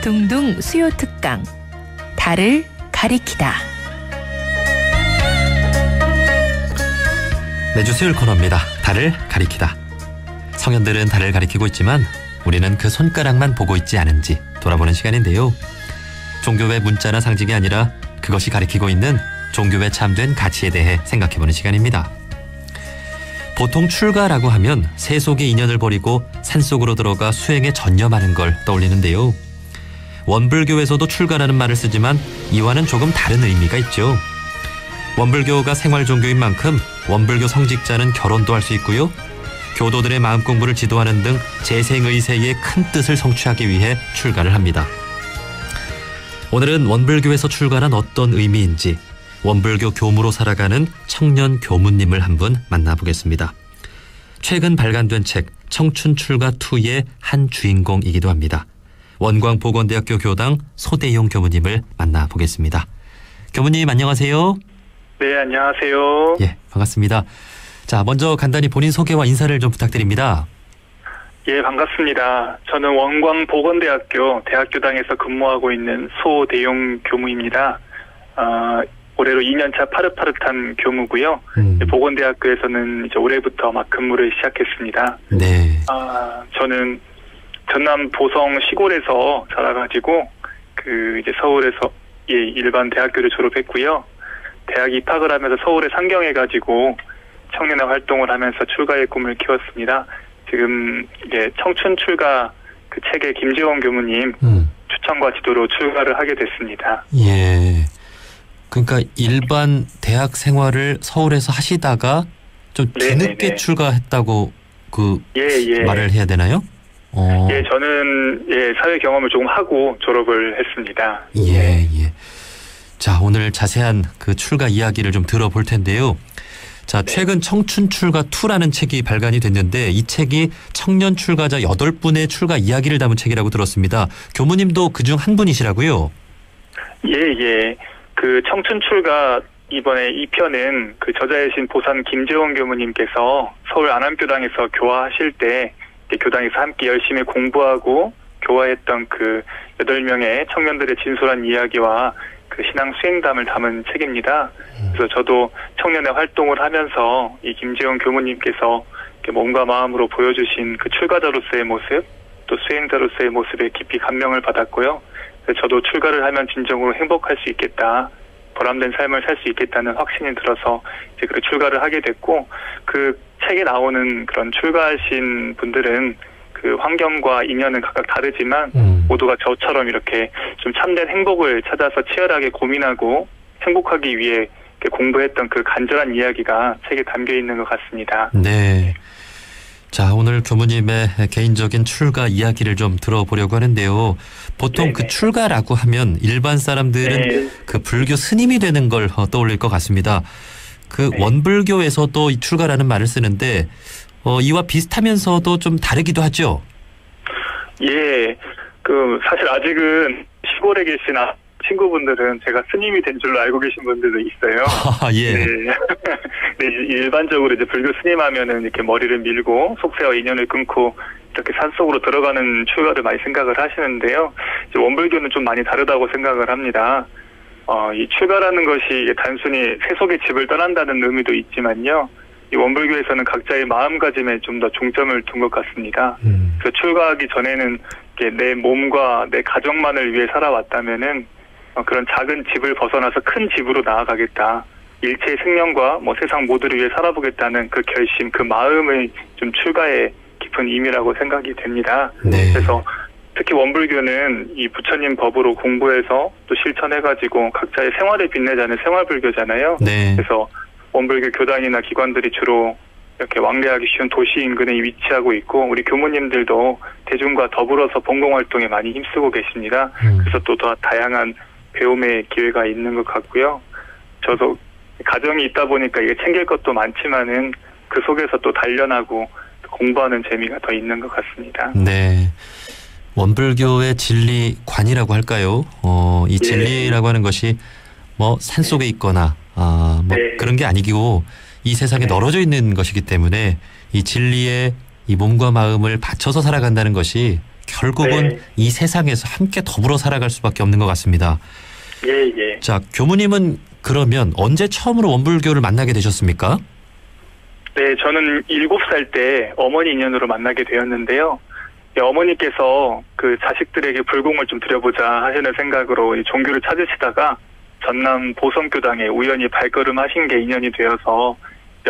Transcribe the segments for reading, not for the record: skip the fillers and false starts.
둥둥 수요 특강. 달을 가리키다. 매주 수요일 코너입니다. 달을 가리키다. 성현들은 달을 가리키고 있지만 우리는 그 손가락만 보고 있지 않은지 돌아보는 시간인데요. 종교의 문자나 상징이 아니라 그것이 가리키고 있는 종교에 참된 가치에 대해 생각해보는 시간입니다. 보통 출가라고 하면 세속의 인연을 버리고 산속으로 들어가 수행에 전념하는 걸 떠올리는데요. 원불교에서도 출가라는 말을 쓰지만 이와는 조금 다른 의미가 있죠. 원불교가 생활 종교인 만큼 원불교 성직자는 결혼도 할 수 있고요. 교도들의 마음 공부를 지도하는 등 재생의세의 큰 뜻을 성취하기 위해 출가를 합니다. 오늘은 원불교에서 출가란 어떤 의미인지 원불교 교무로 살아가는 청년 교무님을 한 분 만나보겠습니다. 최근 발간된 책 청춘출가2의 한 주인공이기도 합니다. 원광보건대학교 교당 소대용 교무님을 만나보겠습니다. 교무님 안녕하세요. 네, 안녕하세요. 예, 반갑습니다. 자, 먼저 간단히 본인 소개와 인사를 좀 부탁드립니다. 예, 반갑습니다. 저는 원광보건대학교 대학교당에서 근무하고 있는 소대용 교무입니다. 올해로 2년차 파릇파릇한 교무고요. 보건대학교에서는 이제 올해부터 막 근무를 시작했습니다. 네. 저는 전남 보성 시골에서 자라가지고 이제 서울에서 일반 대학교를 졸업했고요. 대학 입학을 하면서 서울에 상경해가지고 청년회 활동을 하면서 출가의 꿈을 키웠습니다. 지금 이제 청춘 출가 그 책의 김재원 교무님 추천과 지도로 출가를 하게 됐습니다. 예. 그러니까 일반 대학 생활을 서울에서 하시다가 좀 뒤늦게 출가했다고 말을 해야 되나요? 예, 저는 사회 경험을 조금 하고 졸업을 했습니다. 예. 자, 오늘 자세한 그 출가 이야기를 좀 들어볼 텐데요. 자, 최근 청춘 출가 2라는 책이 발간이 됐는데 이 책이 청년 출가자 8분의 출가 이야기를 담은 책이라고 들었습니다. 교무님도 그중 한 분이시라고요? 예. 그 청춘 출가 이번에 2편은 그 저자이신 보산 김재원 교무님께서 서울 안암교당에서 교화하실 때 교당에서 함께 열심히 공부하고 교화했던 그 8명의 청년들의 진솔한 이야기와 그 신앙 수행담을 담은 책입니다. 그래서 저도 청년회 활동을 하면서 이 김재원 교무님께서 몸과 마음으로 보여주신 그 출가자로서의 모습, 또 수행자로서의 모습에 깊이 감명을 받았고요. 그래서 저도 출가를 하면 진정으로 행복할 수 있겠다, 보람된 삶을 살 수 있겠다는 확신이 들어서 이제 그 출가를 하게 됐고, 그 책에 나오는 그런 출가하신 분들은 그 환경과 인연은 각각 다르지만 모두가 저처럼 이렇게 좀 참된 행복을 찾아서 치열하게 고민하고 행복하기 위해 공부했던 그 간절한 이야기가 책에 담겨 있는 것 같습니다. 네. 자, 오늘 교무님의 개인적인 출가 이야기를 좀 들어보려고 하는데요. 보통 그 출가라고 하면 일반 사람들은 그 불교 스님이 되는 걸 떠올릴 것 같습니다. 그 원불교에서도 이 출가라는 말을 쓰는데 이와 비슷하면서도 좀 다르기도 하죠? 예. 사실 아직은 시골에 계신 친구분들은 제가 스님이 된 줄로 알고 계신 분들도 있어요. 예. 네, 일반적으로 이제 불교 스님하면은 이렇게 머리를 밀고 속세와 인연을 끊고 이렇게 산속으로 들어가는 출가를 많이 생각을 하시는데요. 이제 원불교는 좀 많이 다르다고 생각을 합니다. 이 출가라는 것이 단순히 세속의 집을 떠난다는 의미도 있지만요. 이 원불교에서는 각자의 마음가짐에 좀 더 중점을 둔 것 같습니다. 그래서 출가하기 전에는 내 몸과 내 가정만을 위해 살아왔다면은 그런 작은 집을 벗어나서 큰 집으로 나아가겠다. 일체의 생명과 세상 모두를 위해 살아보겠다는 그 결심, 그 마음의 좀 출가의 깊은 의미라고 생각이 됩니다. 네. 그래서 특히 원불교는 이 부처님 법으로 공부해서 또 실천해가지고 각자의 생활을 빛내자는 생활불교잖아요. 네. 그래서 원불교 교단이나 기관들이 주로 이렇게 왕래하기 쉬운 도시 인근에 위치하고 있고, 우리 교무님들도 대중과 더불어서 봉공활동에 많이 힘쓰고 계십니다. 그래서 또 더 다양한 배움의 기회가 있는 것 같고요. 저도 가정이 있다 보니까 이게 챙길 것도 많지만은 그 속에서 또 단련하고 공부하는 재미가 더 있는 것 같습니다. 네. 원불교의 진리관이라고 할까요? 이 진리라고 하는 것이 산속에 있거나 그런 게 아니고 이 세상에 널어져 있는 것이기 때문에 이 진리에 이 몸과 마음을 바쳐서 살아간다는 것이 결국은 네. 이 세상에서 함께 더불어 살아갈 수밖에 없는 것 같습니다. 예, 예. 자, 교무님은 그러면 언제 처음으로 원불교를 만나게 되셨습니까? 네, 저는 7살 때 어머니 인연으로 만나게 되었는데요. 예, 어머니께서 그 자식들에게 불공을 좀 드려보자 하시는 생각으로 이 종교를 찾으시다가 전남 보성교당에 우연히 발걸음하신 게 인연이 되어서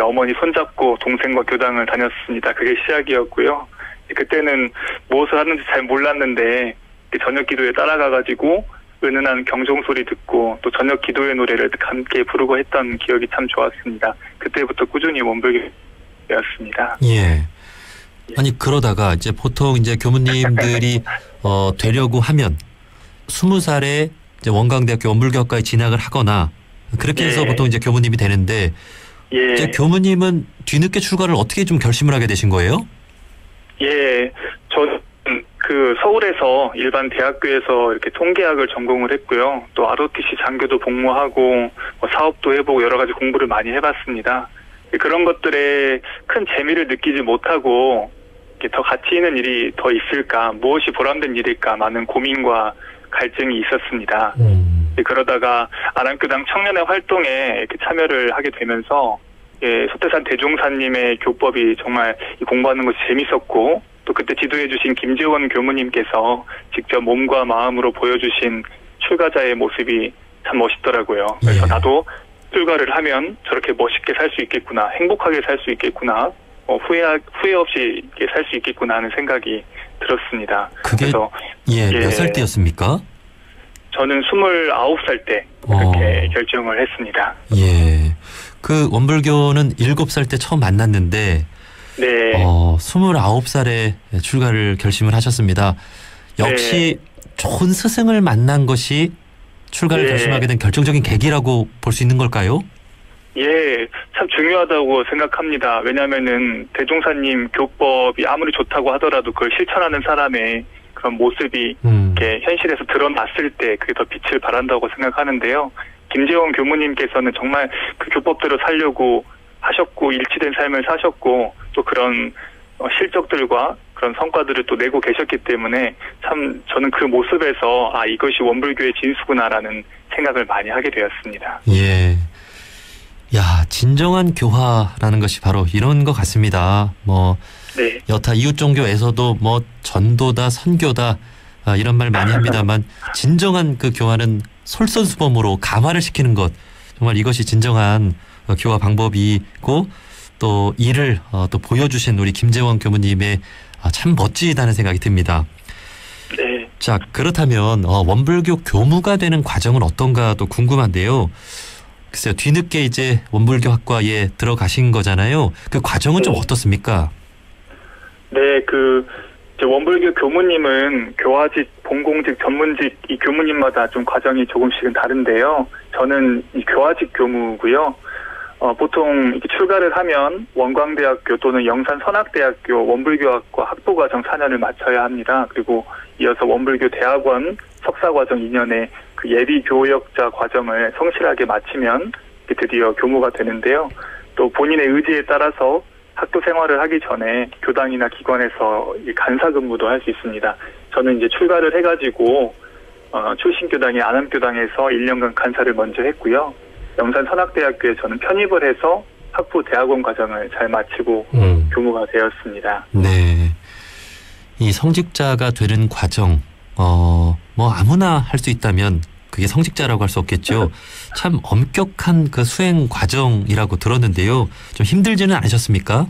어머니 손잡고 동생과 교당을 다녔습니다. 그게 시작이었고요. 그때는 무엇을 하는지 잘 몰랐는데 저녁 기도에 따라가가지고 은은한 경종 소리 듣고 또 저녁 기도의 노래를 함께 부르고 했던 기억이 참 좋았습니다. 그때부터 꾸준히 원불교였습니다. 예. 아니 그러다가 이제 보통 이제 교무님들이 되려고 하면 20살에 이제 원광대학교 원불교학과에 진학을 하거나 그렇게 해서 예. 보통 이제 교무님이 되는데 예. 이제 교무님은 뒤늦게 출가를 어떻게 좀 결심을 하게 되신 거예요? 예. 저는 그 서울에서 일반 대학교에서 이렇게 통계학을 전공을 했고요. 또 ROTC 장교도 복무하고 사업도 해보고 여러 가지 공부를 많이 해봤습니다. 그런 것들에 큰 재미를 느끼지 못하고 더 가치 있는 일이 더 있을까, 무엇이 보람된 일일까 많은 고민과 갈증이 있었습니다. 그러다가 아람교당 청년의 활동에 이렇게 참여를 하게 되면서 소태산 대종사님의 교법이 정말 공부하는 것이 재밌었고 또 그때 지도해 주신 김재원 교무님께서 직접 몸과 마음으로 보여주신 출가자의 모습이 참 멋있더라고요. 그래서 예. 나도 출가를 하면 저렇게 멋있게 살 수 있겠구나, 행복하게 살 수 있겠구나, 후회 없이 살 수 있겠구나 하는 생각이 들었습니다. 그게 그래서 몇 살 때였습니까? 저는 29살 때 그렇게 결정을 했습니다. 예. 그 원불교는 7살 때 처음 만났는데 네. 29살에 출가를 결심을 하셨습니다. 역시 좋은 스승을 만난 것이 출가를 결심하게 된 결정적인 계기라고 볼 수 있는 걸까요? 예, 참 중요하다고 생각합니다. 왜냐하면은 대종사님 교법이 아무리 좋다고 하더라도 그걸 실천하는 사람의 그런 모습이 이렇게 현실에서 드러났을 때 그게 더 빛을 발한다고 생각하는데요. 김재원 교무님께서는 정말 그 교법대로 살려고 하셨고 일치된 삶을 사셨고 또 그런 실적들과 그런 성과들을 또 내고 계셨기 때문에 참 저는 그 모습에서 이것이 원불교의 진수구나라는 생각을 많이 하게 되었습니다. 예. 야, 진정한 교화라는 것이 바로 이런 것 같습니다. 네. 여타 이웃 종교에서도 전도다, 선교다 이런 말 많이 합니다만 진정한 그 교화는 솔선수범으로 감화를 시키는 것, 정말 이것이 진정한 교화 방법이고 또 이를 또 보여주신 우리 김재원 교무님의 참 멋지다는 생각이 듭니다. 네. 자, 그렇다면 원불교 교무가 되는 과정은 어떤가도 궁금한데요. 글쎄요, 뒤늦게 이제 원불교학과에 들어가신 거잖아요. 그 과정은 좀 어떻습니까? 네, 이제 원불교 교무님은 교화직, 본공직, 전문직 이 교무님마다 좀 과정이 조금씩은 다른데요. 저는 이 교화직 교무고요. 보통 이렇게 출가를 하면 원광대학교 또는 영산선악대학교 원불교학과 학부과정 4년을 마쳐야 합니다. 그리고 이어서 원불교 대학원 석사과정 2년의 그 예비교역자 과정을 성실하게 마치면 드디어 교무가 되는데요. 또 본인의 의지에 따라서 학교 생활을 하기 전에 교당이나 기관에서 간사 근무도 할 수 있습니다. 저는 이제 출가를 해가지고 출신 교당의 안암교당에서 1년간 간사를 먼저 했고요. 영산선악대학교에 저는 편입을 해서 학부 대학원 과정을 잘 마치고 교무가 되었습니다. 네, 이 성직자가 되는 과정, 아무나 할 수 있다면 그게 성직자라고 할 수 없겠죠. 참 엄격한 그 수행 과정이라고 들었는데요. 좀 힘들지는 않으셨습니까?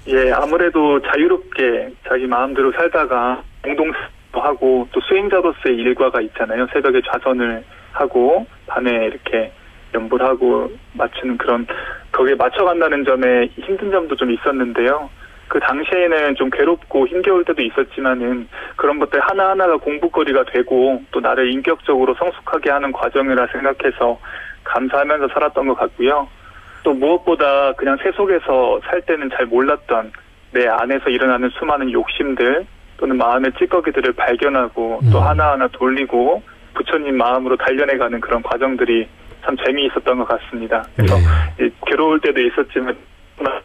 예, 아무래도 자유롭게 자기 마음대로 살다가 공동도 하고 또 수행자로서의 일과가 있잖아요. 새벽에 좌선을 하고 밤에 이렇게 연불하고 맞추는 그런 거기에 맞춰간다는 점에 힘든 점도 좀 있었는데요. 그 당시에는 좀 괴롭고 힘겨울 때도 있었지만은 그런 것들 하나하나가 공부거리가 되고 또 나를 인격적으로 성숙하게 하는 과정이라 생각해서 감사하면서 살았던 것 같고요. 또 무엇보다 그냥 세속에서 살 때는 잘 몰랐던 내 안에서 일어나는 수많은 욕심들 또는 마음의 찌꺼기들을 발견하고 또 하나하나 돌리고 부처님 마음으로 단련해가는 그런 과정들이 참 재미있었던 것 같습니다. 그래서 괴로울 때도 있었지만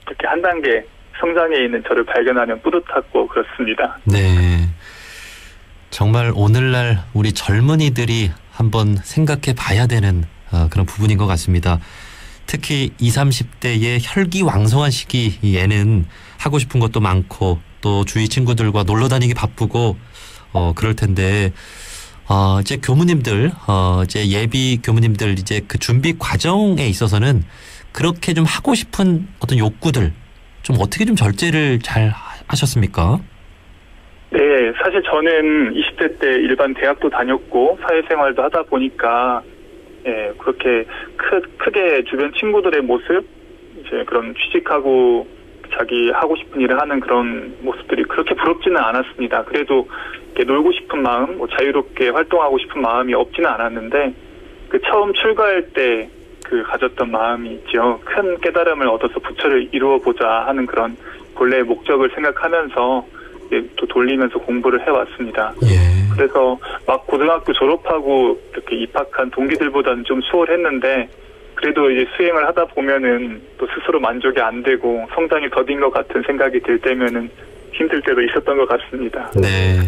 이렇게 한 단계 성장해 있는 저를 발견하면 뿌듯하고 그렇습니다. 네. 정말 오늘날 우리 젊은이들이 한번 생각해 봐야 되는 그런 부분인 것 같습니다. 특히 20, 30대의 혈기왕성한 시기에는 하고 싶은 것도 많고 또 주위 친구들과 놀러 다니기 바쁘고 그럴 텐데 이제 교무님들 이제 예비 교무님들 이제 그 준비 과정에 있어서는 그렇게 좀 하고 싶은 어떤 욕구들 좀 어떻게 좀 절제를 잘 하셨습니까? 네, 사실 저는 20대 때 일반 대학도 다녔고 사회생활도 하다 보니까 그렇게 크게 주변 친구들의 모습, 이제 그런 취직하고 자기 하고 싶은 일을 하는 그런 모습들이 그렇게 부럽지는 않았습니다. 그래도 이렇게 놀고 싶은 마음, 자유롭게 활동하고 싶은 마음이 없지는 않았는데 그 처음 출가할 때 그 가졌던 마음이 있죠. 큰 깨달음을 얻어서 부처를 이루어보자 하는 그런 본래의 목적을 생각하면서 또 돌리면서 공부를 해왔습니다. 예. 그래서 막 고등학교 졸업하고 이렇게 입학한 동기들보다는 좀 수월했는데 그래도 이제 수행을 하다 보면은 또 스스로 만족이 안 되고 성장이 더딘 것 같은 생각이 들 때면은 힘들 때도 있었던 것 같습니다. 네.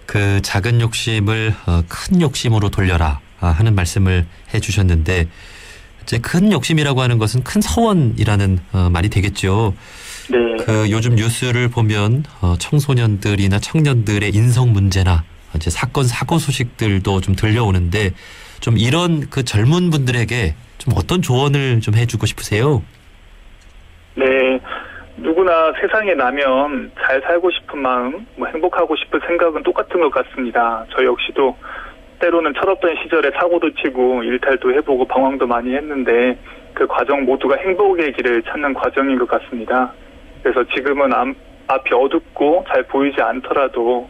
그 작은 욕심을 큰 욕심으로 돌려라 하는 말씀을 해주셨는데 이제 큰 욕심이라고 하는 것은 큰 서원이라는 말이 되겠죠. 네. 그 요즘 뉴스를 보면 청소년들이나 청년들의 인성 문제나 이제 사건 사고 소식들도 좀 들려오는데 좀 이런 그 젊은 분들에게 좀 어떤 조언을 좀 해주고 싶으세요? 네. 누구나 세상에 나면 잘 살고 싶은 마음, 행복하고 싶은 생각은 똑같은 것 같습니다. 저 역시도 때로는 철없던 시절에 사고도 치고 일탈도 해보고 방황도 많이 했는데 그 과정 모두가 행복의 길을 찾는 과정인 것 같습니다. 그래서 지금은 앞이 어둡고 잘 보이지 않더라도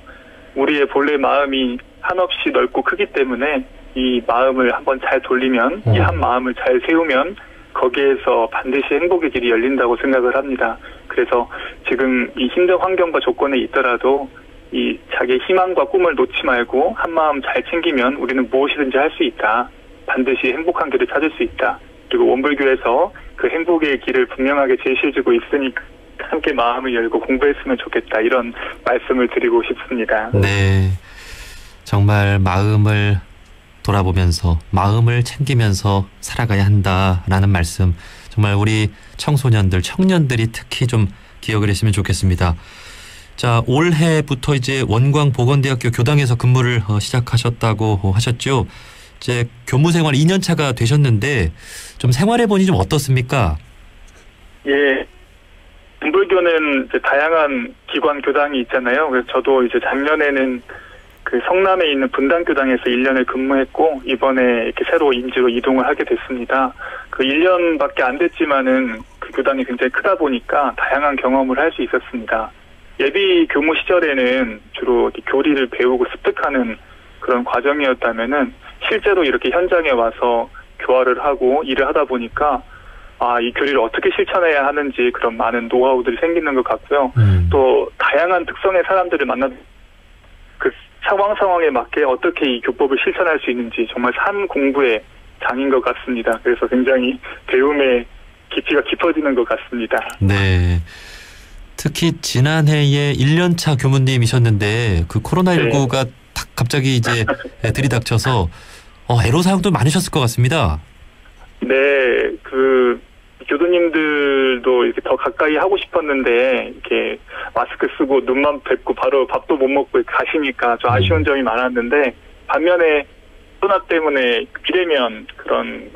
우리의 본래 마음이 한없이 넓고 크기 때문에 이 마음을 한번 잘 돌리면 이 한 마음을 잘 세우면 거기에서 반드시 행복의 길이 열린다고 생각을 합니다. 그래서 지금 이 힘든 환경과 조건에 있더라도 이 자기의 희망과 꿈을 놓지 말고 한 마음 잘 챙기면 우리는 무엇이든지 할 수 있다. 반드시 행복한 길을 찾을 수 있다. 그리고 원불교에서 그 행복의 길을 분명하게 제시해주고 있으니까 함께 마음을 열고 공부했으면 좋겠다. 이런 말씀을 드리고 싶습니다. 네. 정말 마음을 돌아보면서 마음을 챙기면서 살아가야 한다라는 말씀 정말 우리 청소년들, 청년들이 특히 좀 기억을 했으면 좋겠습니다. 자, 올해부터 이제 원광보건대학교 교당에서 근무를 시작하셨다고 하셨죠. 이제 교무생활 2년 차가 되셨는데 좀 생활해보니 좀 어떻습니까? 예. 원불교는 이제 다양한 기관 교당이 있잖아요. 그래서 저도 이제 작년에는 그 성남에 있는 분당교당에서 1년을 근무했고 이번에 이렇게 새로 임지로 이동을 하게 됐습니다. 그 1년밖에 안 됐지만은 그 교당이 굉장히 크다 보니까 다양한 경험을 할 수 있었습니다. 예비 교무 시절에는 주로 교리를 배우고 습득하는 그런 과정이었다면은 실제로 이렇게 현장에 와서 교화를 하고 일을 하다 보니까 이 교리를 어떻게 실천해야 하는지 그런 많은 노하우들이 생기는 것 같고요. 또 다양한 특성의 사람들을 만나 그 상황에 맞게 어떻게 이 교법을 실천할 수 있는지 정말 산 공부의 장인 것 같습니다. 그래서 굉장히 배움의 깊이가 깊어지는 것 같습니다. 네. 특히 지난해에 1년차 교무님이셨는데 그 코로나19가 딱 갑자기 이제 들이닥쳐서 애로사항도 많으셨을 것 같습니다. 네. 그 교도님들도 이렇게 더 가까이 하고 싶었는데 이렇게 마스크 쓰고 눈만 뵙고 바로 밥도 못 먹고 가시니까 좀 아쉬운 점이 많았는데 반면에 코로나 때문에 비대면 그런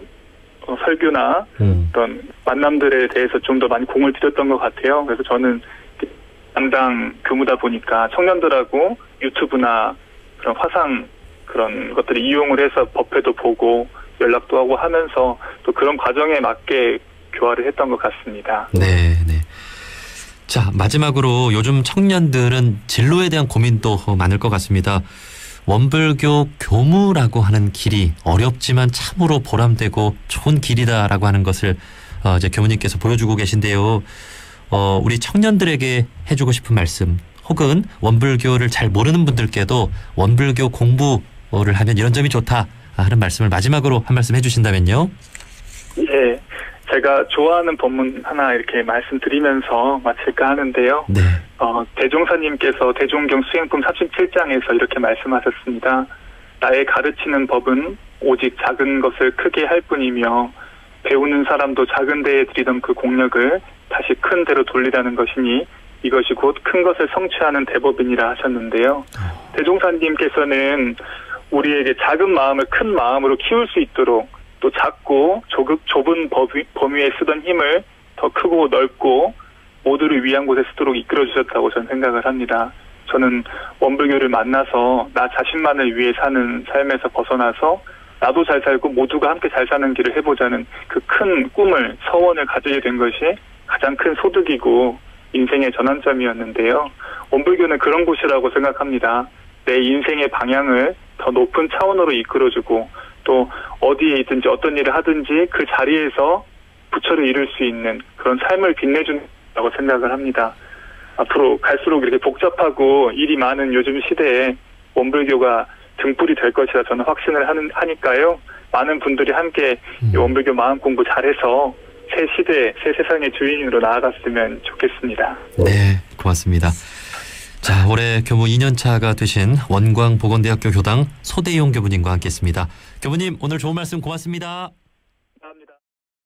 설교나 어떤 만남들에 대해서 좀 더 많이 공을 들였던 것 같아요. 그래서 저는 담당 교무다 보니까 청년들하고 유튜브나 그런 화상 그런 것들을 이용을 해서 법회도 보고 연락도 하고 하면서 또 그런 과정에 맞게 교화를 했던 것 같습니다. 네, 네. 자, 마지막으로 요즘 청년들은 진로에 대한 고민도 많을 것 같습니다. 원불교 교무라고 하는 길이 어렵지만 참으로 보람되고 좋은 길이다라고 하는 것을 이제 교무님께서 보여주고 계신데요. 우리 청년들에게 해주고 싶은 말씀 혹은 원불교를 잘 모르는 분들께도 원불교 공부를 하면 이런 점이 좋다 하는 말씀을 마지막으로 한 말씀 해주신다면요. 예. 제가 좋아하는 본문 하나 이렇게 말씀드리면서 마칠까 하는데요. 네. 대종사님께서 대종경 수행품 37장에서 이렇게 말씀하셨습니다. 나의 가르치는 법은 오직 작은 것을 크게 할 뿐이며 배우는 사람도 작은 데에 들이던 그 공력을 다시 큰 데로 돌리라는 것이니 이것이 곧 큰 것을 성취하는 대법이니라 하셨는데요. 대종사님께서는 우리에게 작은 마음을 큰 마음으로 키울 수 있도록 또 작고 좁은 범위에 쓰던 힘을 더 크고 넓고 모두를 위한 곳에 쓰도록 이끌어 주셨다고 저는 생각을 합니다. 저는 원불교를 만나서 나 자신만을 위해 사는 삶에서 벗어나서 나도 잘 살고 모두가 함께 잘 사는 길을 해보자는 그 큰 꿈을, 서원을 가지게 된 것이 가장 큰 소득이고 인생의 전환점이었는데요. 원불교는 그런 곳이라고 생각합니다. 내 인생의 방향을 더 높은 차원으로 이끌어주고 또 어디에 있든지 어떤 일을 하든지 그 자리에서 부처를 이룰 수 있는 그런 삶을 빛내준다고 생각을 합니다. 앞으로 갈수록 이렇게 복잡하고 일이 많은 요즘 시대에 원불교가 등불이 될 것이라 저는 확신을 하니까요. 많은 분들이 함께 이 원불교 마음 공부 잘해서 새 시대, 새 세상의 주인으로 나아갔으면 좋겠습니다. 네, 고맙습니다. 자, 올해 교무 2년차가 되신 원광보건대학교 교당 소대용 교부님과 함께했습니다. 교부님, 오늘 좋은 말씀 고맙습니다. 감사합니다.